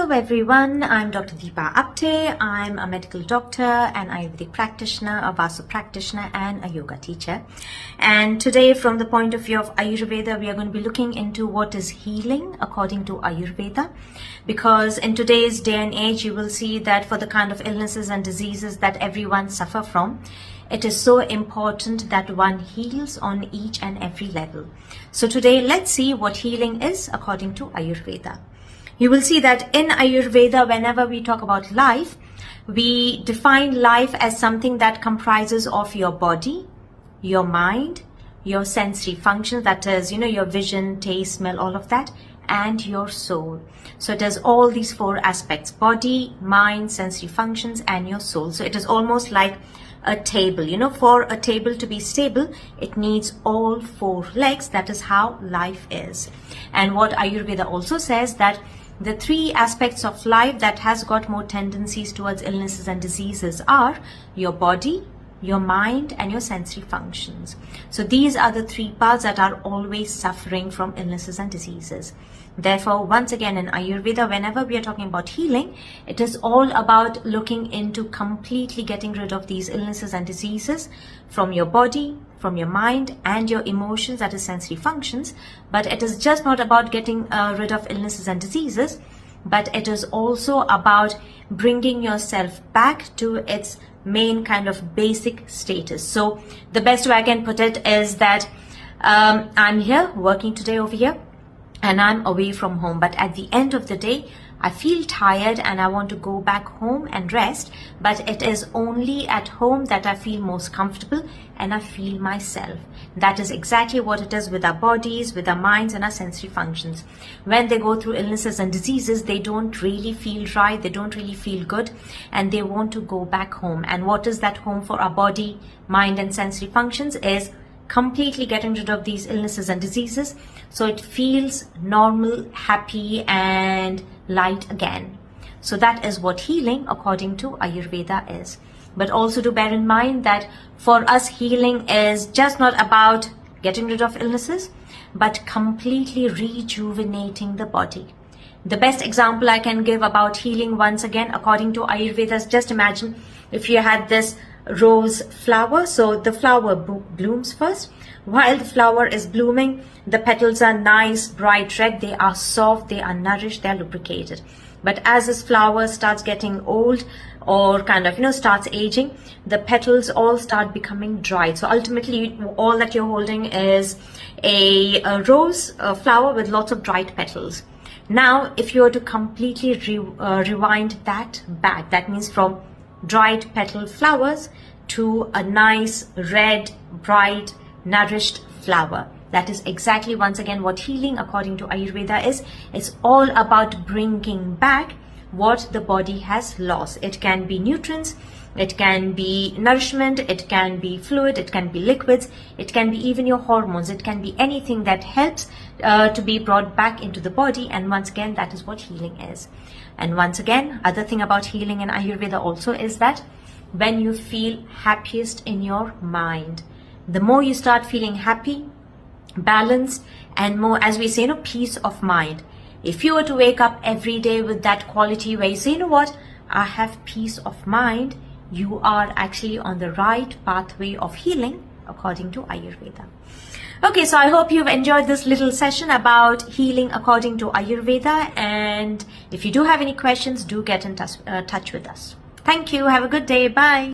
Hello everyone, I'm Dr. Deepa Apte. I'm a medical doctor, an Ayurvedic practitioner, a Vastu practitioner and a yoga teacher. And today, from the point of view of Ayurveda, we are going to be looking into what is healing according to Ayurveda. Because in today's day and age, you will see that for the kind of illnesses and diseases that everyone suffer from, it is so important that one heals on each and every level. So today, let's see what healing is according to Ayurveda. You will see that in Ayurveda, whenever we talk about life, we define life as something that comprises of your body, your mind, your sensory functions, that is, your vision, taste, smell, all of that, and your soul. So it has all these four aspects: body, mind, sensory functions, and your soul. So it is almost like a table. For a table to be stable, it needs all four legs. That is how life is. And what Ayurveda also says, that the three aspects of life that has got more tendencies towards illnesses and diseases are your body, your mind, and your sensory functions. So these are the three parts that are always suffering from illnesses and diseases. Therefore, once again, in Ayurveda, whenever we are talking about healing, it is all about looking into completely getting rid of these illnesses and diseases from your body, from your mind, and your emotions, that is sensory functions. But it is just not about getting rid of illnesses and diseases, but it is also about bringing yourself back to its main kind of basic status. So the best way I can put it is that I'm here working today over here, and I'm away from home, but at the end of the day, I feel tired and I want to go back home and rest, but it is only at home that I feel most comfortable and I feel myself. That is exactly what it is with our bodies, with our minds, and our sensory functions. When they go through illnesses and diseases, they don't really feel right, they don't really feel good, and they want to go back home. And what is that home for our body, mind, and sensory functions is completely getting rid of these illnesses and diseases, so it feels normal, happy, and light again. So that is what healing according to Ayurveda is. But also to bear in mind that for us, healing is just not about getting rid of illnesses, but completely rejuvenating the body. The best example I can give about healing, once again, according to Ayurveda, is just imagine if you had this rose flower. So the flower blooms first. While the flower is blooming, the petals are nice, bright red, they are soft, they are nourished, they are lubricated. But as this flower starts getting old, or kind of, starts aging, the petals all start becoming dry. So ultimately, all that you're holding is a rose flower with lots of dried petals. Now, if you were to completely rewind that back, that means from dried petal flowers to a nice red, bright, nourished flower. That is exactly, once again, what healing according to Ayurveda is. It's all about bringing back what the body has lost. It can be nutrients, it can be nourishment, it can be fluid, it can be liquids, it can be even your hormones, it can be anything that helps to be brought back into the body. And once again, that is what healing is. And once again, other thing about healing in Ayurveda also is that when you feel happiest in your mind, the more you start feeling happy, balanced, and more, as we say, peace of mind. If you were to wake up every day with that quality where you say, what, I have peace of mind, you are actually on the right pathway of healing according to Ayurveda. Okay, so I hope you've enjoyed this little session about healing according to Ayurveda. And if you do have any questions, do get in touch with us. Thank you. Have a good day. Bye.